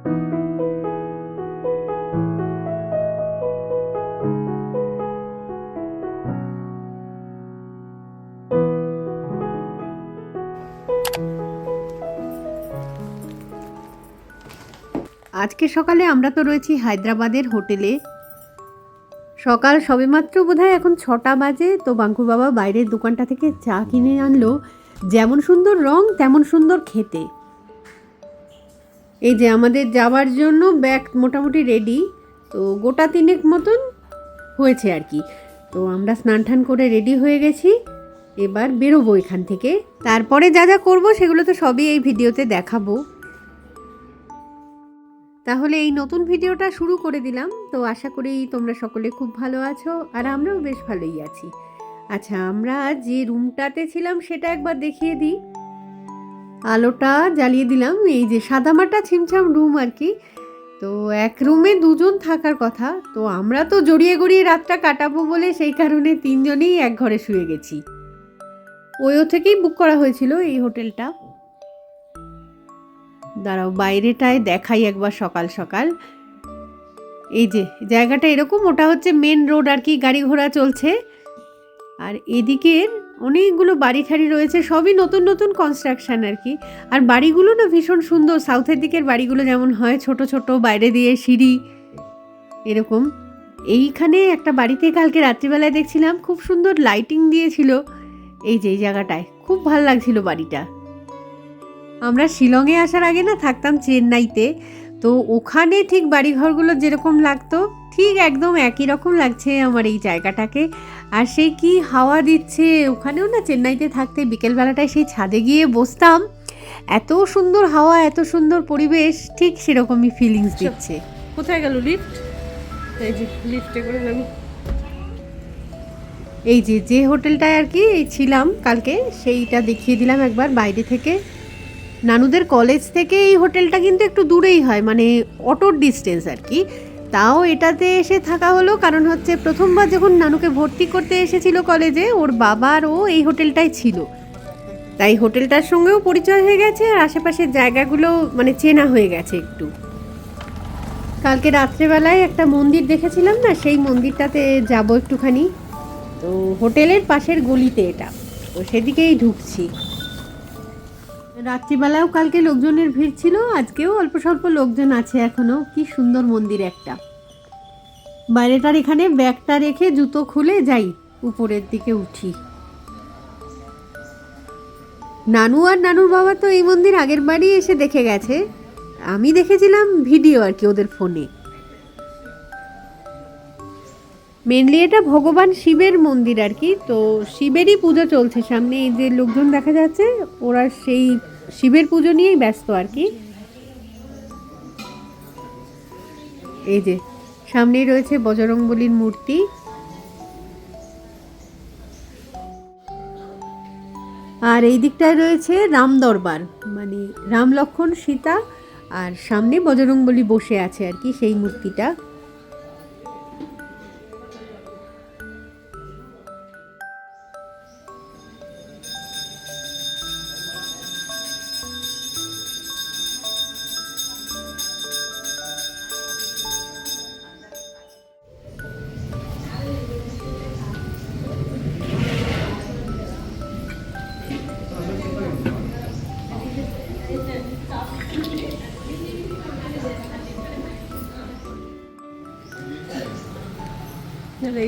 আজকে সকালে আমরা তো রয়েছি হায়দ্রাবাদের হোটেলে। সকাল সবেমাত্র বোধহয় এখন 6টা বাজে। তো বাঙ্কুর বাবা বাইরের দোকানটা থেকে চা কিনে আনলো, যেমন সুন্দর রং তেমন সুন্দর খেতে। এই যে আমাদের যাওয়ার জন্য ব্যাগ মোটামুটি রেডি, তো গোটা 3 মতন হয়েছে আর কি। তো আমরা স্নান টান করে রেডি হয়ে গেছি, এবার বেরোবো এখান থেকে। তারপরে যা যা করবো সেগুলো তো সবই এই ভিডিওতে দেখাবো। তাহলে এই নতুন ভিডিওটা শুরু করে দিলাম। তো আশা করি তোমরা সকলে খুব ভালো আছো, আর আমরাও বেশ ভালোই আছি। আচ্ছা, আমরা যে রুমটাতে ছিলাম সেটা একবার দেখিয়ে দিই। আলোটা জ্বালিয়ে দিলাম। এই যে সাদামাটা ছিমছাম রুম আর কি। তো এক রুমে 2জন থাকার কথা, তো আমরা তো জড়িয়ে গড়িয়ে রাতটা কাটাবো বলে সেই কারণে 3জনই এক ঘরে শুয়ে গেছি। ওইও থেকেই বুক করা হয়েছিল এই হোটেলটা। দাঁড়াও বাইরেটায় দেখাই একবার সকাল সকাল। এই যে জায়গাটা এরকম, ওটা হচ্ছে মেন রোড আর কি, গাড়ি ঘোড়া চলছে। আর এদিকের অনেকগুলো বাড়ি ঠাড়ি রয়েছে, সবই নতুন নতুন কনস্ট্রাকশন আর কি। আর বাড়িগুলো না ভীষণ সুন্দর, সাউথের দিকের বাড়িগুলো যেমন হয় ছোট ছোট, বাইরে দিয়ে সিঁড়ি এরকম। এইখানে একটা বাড়িতে কালকে রাত্রিবেলায় দেখছিলাম খুব সুন্দর লাইটিং দিয়েছিল। এই যে এই জায়গাটায় খুব ভালো লাগছিল বাড়িটা। আমরা শিলংয়ে আসার আগে না থাকতাম চেন্নাইতে, তো ওখানে ঠিক বাড়িঘরগুলো যেরকম লাগতো ঠিক একদম একই রকম লাগছে আমার এই জায়গাটাকে। আর সেই কি হাওয়া দিচ্ছে ওখানেও না, চেন্নাইতে থাকতে বিকেলবেলাটায় সেই ছাদে গিয়ে বসতাম, এত সুন্দর হাওয়া এত সুন্দর পরিবেশ, ঠিক সেরকমই ফিলিংস দিচ্ছে। কোথায় গেল লিফট? এই যে লিফটে করে যাবো। এই যে যে হোটেলটায় আর কি ছিলাম কালকে সেইটা দেখিয়ে দিলাম একবার বাইরে থেকে। নানুদের কলেজ থেকে এই হোটেলটা কিন্তু একটু দূরেই হয়, মানে অটোর ডিস্টেন্স আর কি। তাও এটাতে এসে থাকা হলো, কারণ হচ্ছে প্রথমবার যখন নানুকে ভর্তি করতে এসেছিল কলেজে, ওর বাবার ও এই হোটেলটাই ছিল, তাই হোটেলটার সঙ্গেও পরিচয় হয়ে গেছে, আর আশেপাশের জায়গাগুলো মানে চেনা হয়ে গেছে একটু। কালকে রাত্রেবেলায় একটা মন্দির দেখেছিলাম না, সেই মন্দিরটাতে যাব একটুখানি। তো হোটেলের পাশের গলিতে এটা, তো সেদিকেই ঢুকছি। রাত্রিবেলাও কালকে লোকজনের ভিড় ছিল, আজকেও অল্প স্বল্প লোকজন আছে এখনো। কি সুন্দর মন্দির একটা। বাইরেটার এখানে ব্যাগটা রেখে জুতো খুলে যাই, উপরের দিকে উঠি। নানু আর নানুর বাবা তো এই মন্দির আগের বাড়ি এসে দেখে গেছে, আমি দেখেছিলাম ভিডিও আর কি ওদের ফোনে। মেনলি এটা ভগবান শিবের মন্দির আর কি, তো শিবেরই পুজো চলছে সামনে। এই যে লোকজন দেখা যাচ্ছে ওরা সেই শিবের পুজো নিয়েই ব্যস্ত আর কি। এই যে সামনেই রয়েছে বজরংবলীর মূর্তি। আর এই দিকটায় রয়েছে রাম দরবার, মানে রাম লক্ষ্মণ সীতা, আর সামনে বজরংবলী বসে আছে আর কি সেই মূর্তিটা।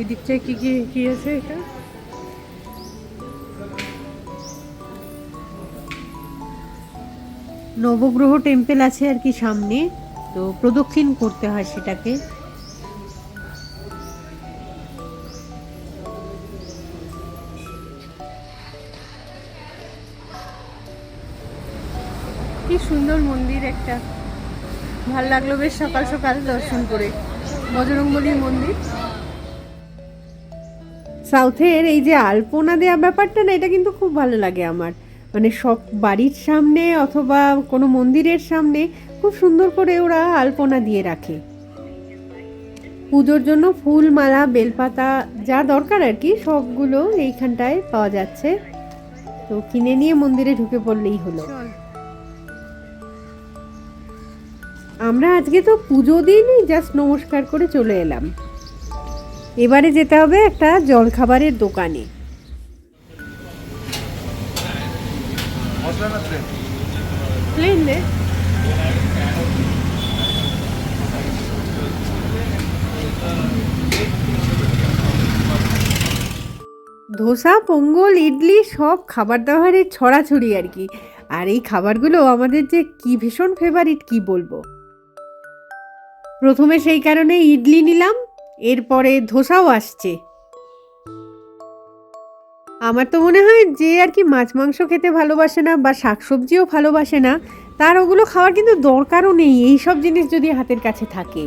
এই দিকটায় কি কি কি আছে এটা? নবগ্রহ টেম্পল আছে আর কি সামনে, তো প্রদক্ষিণ করতে হয় সেটাকে। কি সুন্দর মন্দির একটা, ভাল লাগলো বেশ সকাল সকাল দর্শন করে বজরংবলীর মন্দির। সাউথের এই যে আলপনা দেওয়া ব্যাপারটা না, এটা কিন্তু খুব ভালো লাগে আমার। মানে সব বাড়ির সামনে অথবা কোনো মন্দিরের সামনে খুব সুন্দর করে ওরা আলপনা দিয়ে রাখে। পুজোর জন্য ফুল মালা বেলপাতা যা দরকার আর কি সবগুলো এইখানটায় পাওয়া যাচ্ছে, তো কিনে নিয়ে মন্দিরে ঢুকে পড়লেই হলো। আমরা আজকে তো পুজো দিইনি, জাস্ট নমস্কার করে চলে এলাম। এবারে যেতে হবে একটা জলখাবারের দোকানে। প্লেন দে। ধোসা, পোঙ্গল, ইডলি সব খাবার দাবারের ছড়াছড়ি আর কি। আর এই খাবারগুলো আমাদের যে কি ভীষণ ফেভারিট কি বলবো। প্রথমে সেই কারণে ইডলি নিলাম, এরপরে ধোসাও আসছে। আমার তো মনে হয় যে আর কি মাছ মাংস খেতে ভালোবাসে না বা শাকসবজিও ভালোবাসে না, তার ওগুলো খাওয়ার কিন্তু দরকারও নেই, এই সব জিনিস যদি হাতের কাছে থাকে।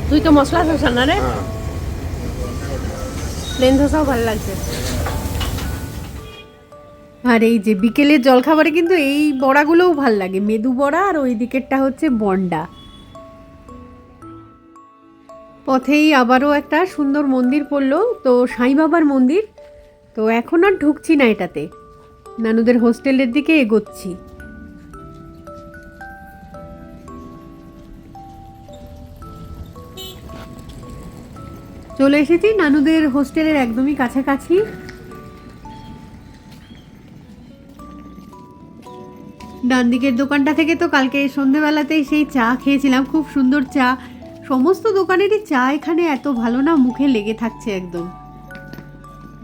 তুই তো মশলা ধোসা না রে, প্লেন ধোসাও ভালো লাগছে। আর এই যে বিকেলের জলখাবারে কিন্তু এই বড়াগুলোও ভাল লাগে, মেদু বড়া, আর ওই দিকেরটা হচ্ছে বন্ডা। পথেই আবারও একটা সুন্দর মন্দির পড়লো, তো সাই বাবার মন্দির। তো এখন আর ঢুকছি না এটাতে, নানুদের হোস্টেলের দিকে এগোচ্ছি। চলে এসেছি নানুদের হোস্টেলের একদমই কাছাকাছি। ডান দিকের দোকানটা থেকে তো কালকে সন্ধেবেলাতেই সেই চা খেয়েছিলাম, খুব সুন্দর চা। সমস্ত দোকানেরই চা এখানে এত ভালো না, মুখে লেগে থাকছে একদম।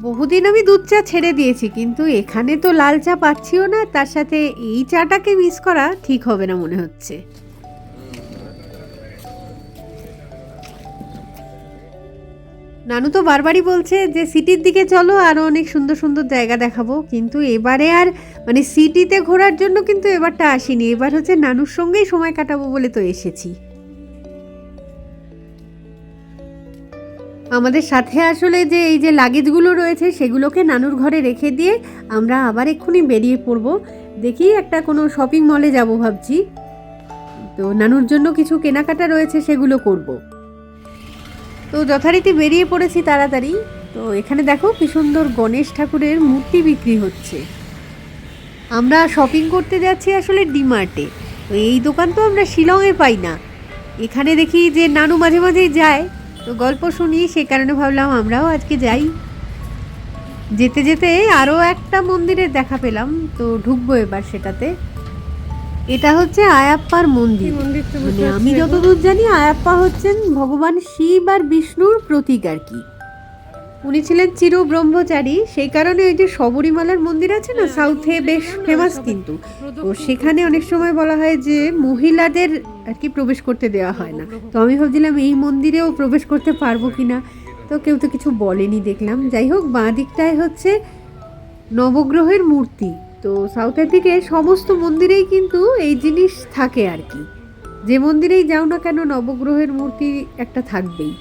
বহুদিন আমি দুধ চা ছেড়ে দিয়েছি, কিন্তু এখানে তো লাল চা পাচ্ছিও না, তার সাথে এই চাটাকে মিস করা ঠিক হবে না মনে হচ্ছে। নানু তো বারবারই বলছে যে সিটির দিকে চলো, আরও অনেক সুন্দর সুন্দর জায়গা দেখাবো, কিন্তু এবারে আর মানে সিটিতে ঘোরার জন্য কিন্তু এবারটা আসিনি, এবার হচ্ছে নানুর সঙ্গেই সময় কাটাবো বলে তো এসেছি। আমাদের সাথে আসলে যে এই যে লাগেজগুলো রয়েছে সেগুলোকে নানুর ঘরে রেখে দিয়ে আমরা আবার এক্ষুনি বেরিয়ে পড়বো। দেখি একটা কোনো শপিং মলে যাব ভাবছি, তো নানুর জন্য কিছু কেনাকাটা রয়েছে সেগুলো করব। তো যথারীতি বেরিয়ে পড়েছি তাড়াতাড়ি। তো এখানে দেখো কি সুন্দর গণেশ ঠাকুরের মূর্তি বিক্রি হচ্ছে। আমরা শপিং করতে যাচ্ছি আসলে ডিমার্টে, তো এই দোকান তো আমরা শিলংয়ে পাই না। এখানে দেখি যে নানু মাঝে মাঝেই যায়, তো গল্প শুনি, সে কারণে ভাবলাম আমরাও আজকে যাই। যেতে যেতে আরও একটা মন্দিরের দেখা পেলাম, তো ঢুকবো এবার সেটাতে। এটা হচ্ছে আয়াপ্পার মন্দির। মানে আমি যতদূর জানি আয়াপ্পা হচ্ছেন ভগবান শিব আর বিষ্ণুর প্রতীক আর কি। উনি ছিলেন চির ব্রহ্মচারী, সেই কারণে ওই যে শবরীমালার মন্দির আছে না সাউথে, বেশ ফেমাস কিন্তু। তো সেখানে অনেক সময় বলা হয় যে মহিলাদের আর কি প্রবেশ করতে দেওয়া হয় না। তো আমি ভাবছিলাম এই মন্দিরেও প্রবেশ করতে পারবো কিনা, তো কেউ তো কিছু বলেনি দেখলাম। যাই হোক, বাঁ দিকটায় হচ্ছে নবগ্রহের মূর্তি। তো সাউথের দিকে সমস্ত মন্দিরেই কিন্তু এই জিনিস থাকে আর কি, যে মন্দিরেই যাও না কেন নবগ্রহের মূর্তি একটা থাকবেই।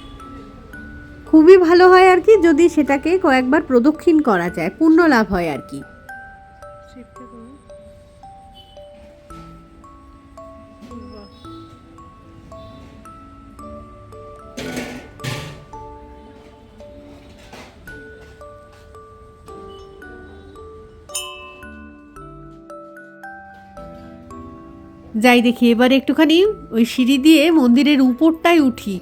খুবই ভালো হয় আর কি যদি সেটাকে কয়েকবার প্রদক্ষিণ করা যায়, পুণ্য লাভ হয় আর কি। যাই দেখি এবার একটুখানি ওই সিঁড়ি দিয়ে মন্দিরের উপরটায় উঠি।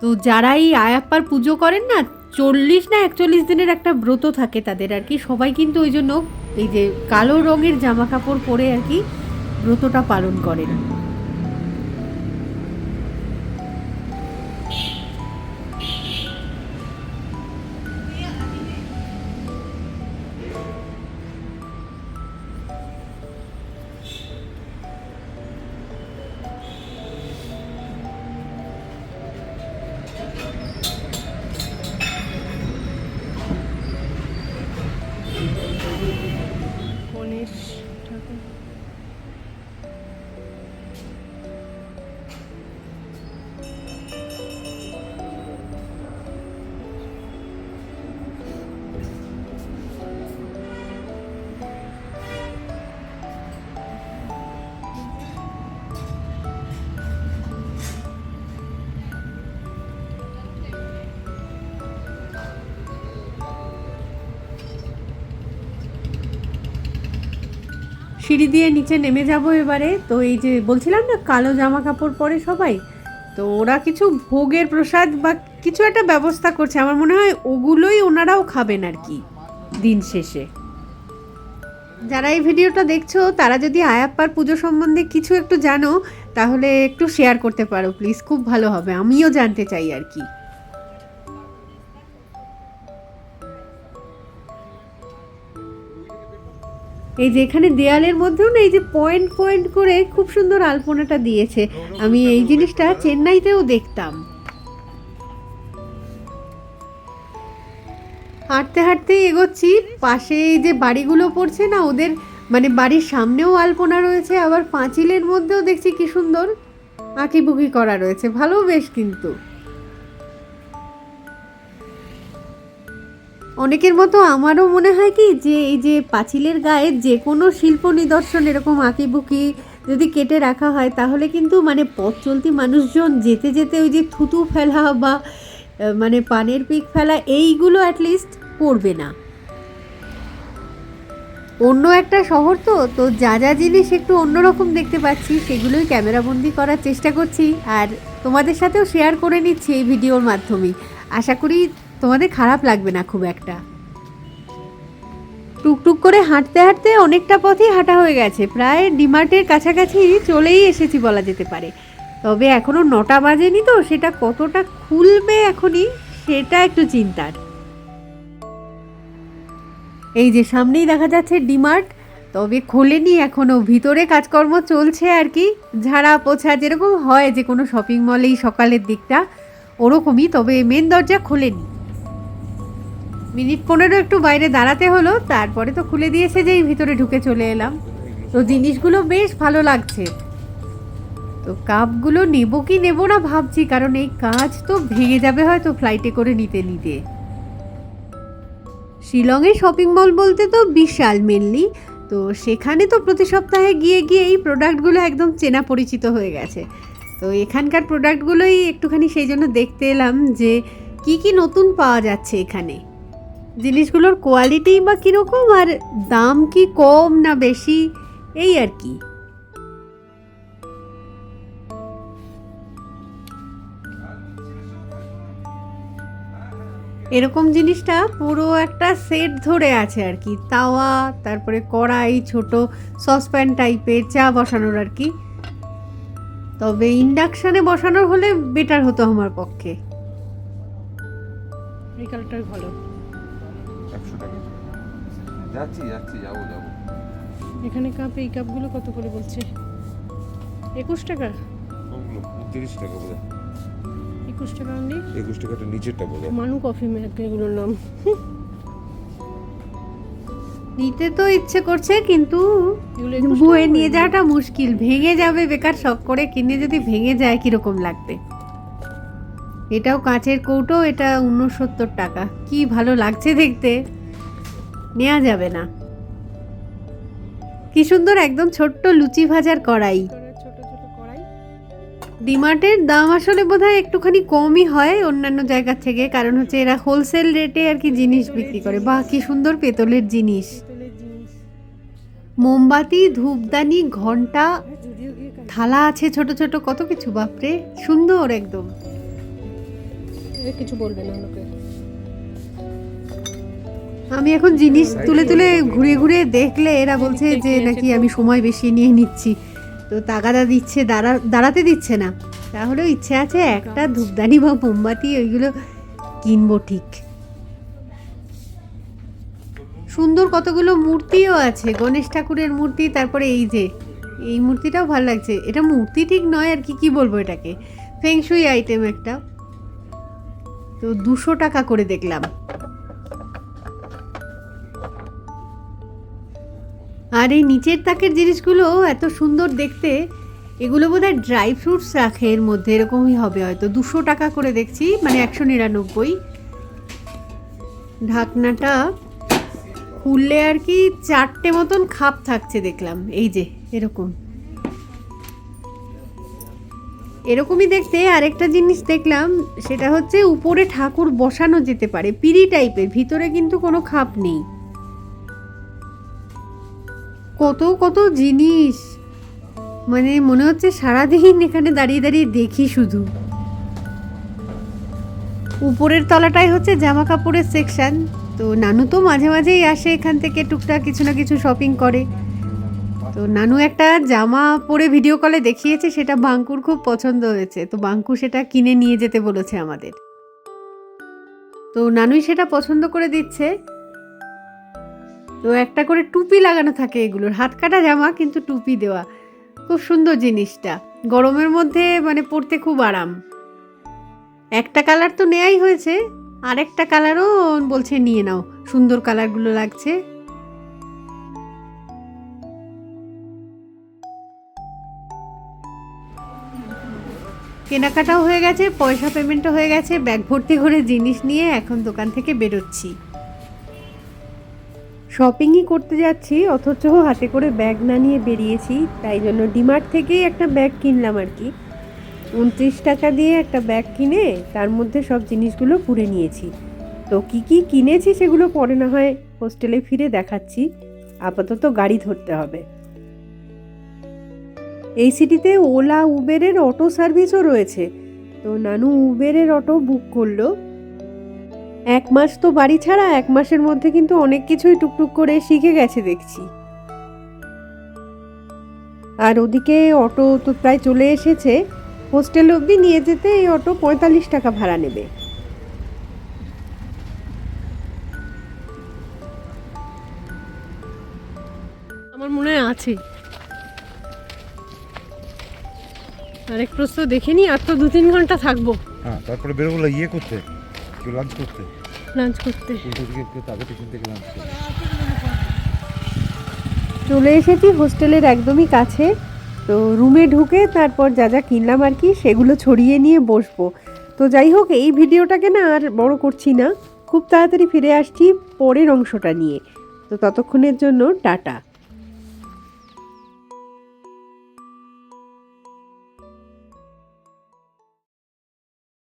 তো যারা এই আয়াপ্পার পুজো করেন না, 40 না 41 দিনের একটা ব্রত থাকে তাদের আর কি, সবাই কিন্তু ওই জন্য এই যে কালো রঙের জামা কাপড় পরে আর কি ব্রতটা পালন করেন। গণেশ ঠাকুর। সিঁড়ি দিয়ে নিচে নেমে যাব এবারে। তো এই যে বলছিলাম না কালো জামা কাপড় পরে সবাই, তো ওরা কিছু ভোগের প্রসাদ বা কিছু একটা ব্যবস্থা করছে, আমার মনে হয় ওগুলোই ওনারাও খাবেন আর কি দিন শেষে। যারা এই ভিডিওটা দেখছো তারা যদি আয়াপ্পার পুজো সম্বন্ধে কিছু একটু জানো তাহলে একটু শেয়ার করতে পারো প্লিজ, খুব ভালো হবে, আমিও জানতে চাই আর কি। এই যে এখানে দেয়ালের মধ্যেও না এই যে পয়েন্ট পয়েন্ট করে খুব সুন্দর আলপনাটা দিয়েছে, আমি এই জিনিসটা চেন্নাইতেও দেখতাম। হাঁটতে হাঁটতেই এগোচ্ছি, পাশে এই যে বাড়িগুলো পড়ছে না ওদের মানে বাড়ির সামনেও আলপনা রয়েছে, আবার পাঁচিলের মধ্যেও দেখছি কি সুন্দর আঁকিবুকি করা রয়েছে, ভালো বেশ। কিন্তু অনেকের মতো আমারও মনে হয় কি যে এই যে পাঁচিলের গায়ে যে কোনো শিল্প নিদর্শন এরকম আঁকিবুকি যদি কেটে রাখা হয় তাহলে কিন্তু মানে পথ চলতি মানুষজন যেতে যেতে ওই যে থুতু ফেলা বা মানে পানের পিক ফেলা এইগুলো অ্যাটলিস্ট করবে না। অন্য একটা শহর তো তো যা যা জিনিস একটু অন্যরকম দেখতে পাচ্ছি সেগুলোই ক্যামেরাবন্দি করার চেষ্টা করছি আর তোমাদের সাথেও শেয়ার করে নিচ্ছি এই ভিডিওর মাধ্যমে। আশা করি তোমাদের খারাপ লাগবে না খুব একটা। টুকটুক করে হাঁটতে হাঁটতে অনেকটা পথই হাঁটা হয়ে গেছে, প্রায় ডিমার্টের কাছাকাছি চলেই এসেছি বলা যেতে পারে। তবে এখনও 9টা বাজেনি, তো সেটা কতটা খুলবে এখনই সেটা একটু চিন্তার। এই যে সামনেই দেখা যাচ্ছে ডিমার্ট, তবে খোলেনি এখনও, ভিতরে কাজকর্ম চলছে আর কি, ঝাড়া পোছা যেরকম হয় যে কোনো শপিং মলেই সকালের দিকটা ওরকমই, তবে মেন দরজা খোলেনি। মিনিট 15 একটু বাইরে দাঁড়াতে হলো, তারপরে তো খুলে দিয়েছে যেই ভিতরে ঢুকে চলে এলাম। তো জিনিসগুলো বেশ ভালো লাগছে। তো কাপগুলো নেব কি নেব না ভাবছি, কারণ এই কাজ তো ভেঙে যাবে হয়তো ফ্লাইটে করে নিতে নিতে। শিলংয়ে শপিং মল বলতে তো বিশাল মেনলি, তো সেখানে তো প্রতি সপ্তাহে গিয়ে গিয়ে এই প্রোডাক্টগুলো একদম চেনা পরিচিত হয়ে গেছে। তো এখানকার প্রোডাক্টগুলোই একটুখানি সেই জন্য দেখতে এলাম যে কি কি নতুন পাওয়া যাচ্ছে এখানে, জিনিসগুলোর কোয়ালিটি বা কীরকম আর দাম কি কম না বেশি এই আর কি। এরকম জিনিসটা পুরো একটা সেট ধরে আছে আর কি, তাওয়া, তারপরে কড়াই, ছোট সসপ্যান টাইপের চা বসানোর আর কি। তবে ইন্ডাকশানে বসানোর হলে বেটার হতো আমার পক্ষে। এই কালারটাই ভালো। 100 টাকা। যাচ্ছি যাবো। এখানে কাপ, এই কাপগুলো কত করে বলছে? 21 টাকা। ওগুলো 30 টাকা বলে। 21 টাকা অনলি। 21 টাকাটা নিচেরটা বলে। মানু কফি মেক এগুলোর নাম। নিতে তো ইচ্ছে করছে কিন্তু এগুলো 21 টাকা বয়ে নিয়ে যাওয়াটা মুশকিল, ভেঙে যাবে, বেকার শখ করে কিনে যদি ভেঙে যায় কিরকম লাগবে। এটাও কাঁচের কৌটো, এটা 69 টাকা, কি ভালো লাগছে দেখতে, নেওয়া যাবে না। কি সুন্দর একদম ছোট্ট লুচি ভাজার কড়াই। ছোট ছোট কড়াই। ডিমার্টের দাম আসলে বোধহয় একটুখানি কমই হয় অন্যান্য জায়গা থেকে, কারণ হচ্ছে এরা হোলসেল রেটে আর কি জিনিস বিক্রি করে। বাহ কি সুন্দর পেতলের জিনিস, তেলের জিনিস। মোমবাতি, ধূপদানি, ঘন্টা, যদিও গিয়ে থালা আছে ছোট ছোট কত কিছু, বাপরে সুন্দর একদম। কিছু বলবে না লোকে। আমি এখন জিনিস তুলে তুলে ঘুরে ঘুরে দেখলে এরা বলছে যে নাকি আমি সময় বেশি নিয়ে নিচ্ছি, তো তাগাদা দিচ্ছে, দাঁড়াতে দিচ্ছে না। তাহলেও ইচ্ছে আছে একটা ধূপদানি বা মোমবাতি ওইগুলো কিনবো ঠিক। সুন্দর কতগুলো মূর্তিও আছে, গণেশ ঠাকুরের মূর্তি, তারপরে এই যে এই মূর্তিটাও ভালো লাগছে। এটা মূর্তি ঠিক নয় আর কি, কি বলবো এটাকে, ফেংশুই আইটেম একটা। তো 200 টাকা করে দেখলাম। আর এই নিচের তাকের জিনিসগুলো এত সুন্দর দেখতে, এগুলো বোধহয় ড্রাই ফ্রুটস রাখে এর মধ্যে, এরকমই হবে হয়তো। 200 টাকা করে দেখছি, মানে 199। ঢাকনাটা খুললে আর কি 4টে মতন খাপ থাকছে দেখলাম, এই যে এরকমই দেখতে। আরেকটা জিনিস দেখলাম, সেটা হচ্ছে উপরে ঠাকুর বসানো যেতে পারে, পিঁড়ি টাইপের, ভিতরে কিন্তু কোনো খাপ নেই। কত কত জিনিস, মানে মনে হচ্ছে সারাদিন এখানে দাঁড়িয়ে দাঁড়িয়ে দেখি শুধু। উপরের তলাটাই হচ্ছে জামা কাপড়ের সেকশন। তো নানু তো মাঝে মাঝেই আসে এখান থেকে টুকটাক কিছু না কিছু শপিং করে। তো নানু একটা জামা পরে ভিডিও কলে দেখিয়েছে, সেটা বাঙ্কুর খুব পছন্দ হয়েছে। তো বাঙ্কু সেটা কিনে নিয়ে যেতে বলেছে আমাদের। তো নানুই সেটা পছন্দ করে দিচ্ছে। তো একটা করে টুপি লাগানো থাকে এগুলোর, হাত কাটা জামা কিন্তু টুপি দেওয়া। খুব সুন্দর জিনিসটা, গরমের মধ্যে মানে পরতে খুব আরাম। একটা কালার তো নেয়াই হয়েছে, আরেকটা কালারও বলছে নিয়ে নাও, সুন্দর কালারগুলো লাগছে। কেনাকাটাও হয়ে গেছে, পয়সা পেমেন্টও হয়ে গেছে, ব্যাগ ভর্তি করে জিনিস নিয়ে এখন দোকান থেকে বেরোচ্ছি। শপিংই করতে যাচ্ছি, অথচ হাতে করে ব্যাগ না নিয়ে বেরিয়েছি। তাই জন্য ডিমার্ট থেকেই একটা ব্যাগ কিনলাম আর কি। 29 টাকা দিয়ে একটা ব্যাগ কিনে তার মধ্যে সব জিনিসগুলো পুরে নিয়েছি। তো কি কি কিনেছি সেগুলো পরে না হয় হোস্টেলে ফিরে দেখাচ্ছি, আপাতত গাড়ি ধরতে হবে। এই সিটিতে ওলা উবেরের অটো সার্ভিসও রয়েছে। তো নানু উবেরের অটো বুক করলো। 1 মাস তো বাড়ি ছাড়া, 1 মাসের মধ্যে কিন্তু অনেক কিছুই টুকটুক করে শিখে গেছে দেখছি। আর ওদিকে অটো তো প্রায় চলে এসেছে, হোস্টেল অবধি নিয়ে যেতে এই অটো 45 টাকা ভাড়া নেবে। আমার মনে হয় আছে, আরেক প্রশ্ন দেখিনি। আর তো 2-3 ঘন্টা থাকবো হ্যাঁ, তারপরে বেরোবো ইয়ে করতে, কেউ লাঞ্চ করতে, লাঞ্চ করতে। উল্টো দিকে কেউ তাদের টিফিন থেকে লাঞ্চ করতে। চলে এসেছি হোস্টেলের একদমই কাছে। তো রুমে ঢুকে তারপর যা যা কিনলাম আর কি সেগুলো ছড়িয়ে নিয়ে বসবো। তো যাই হোক, এই ভিডিওটাকে না আর বড় করছি না, খুব তাড়াতাড়ি ফিরে আসছি পরের অংশটা নিয়ে। তো ততক্ষণের জন্য টাটা।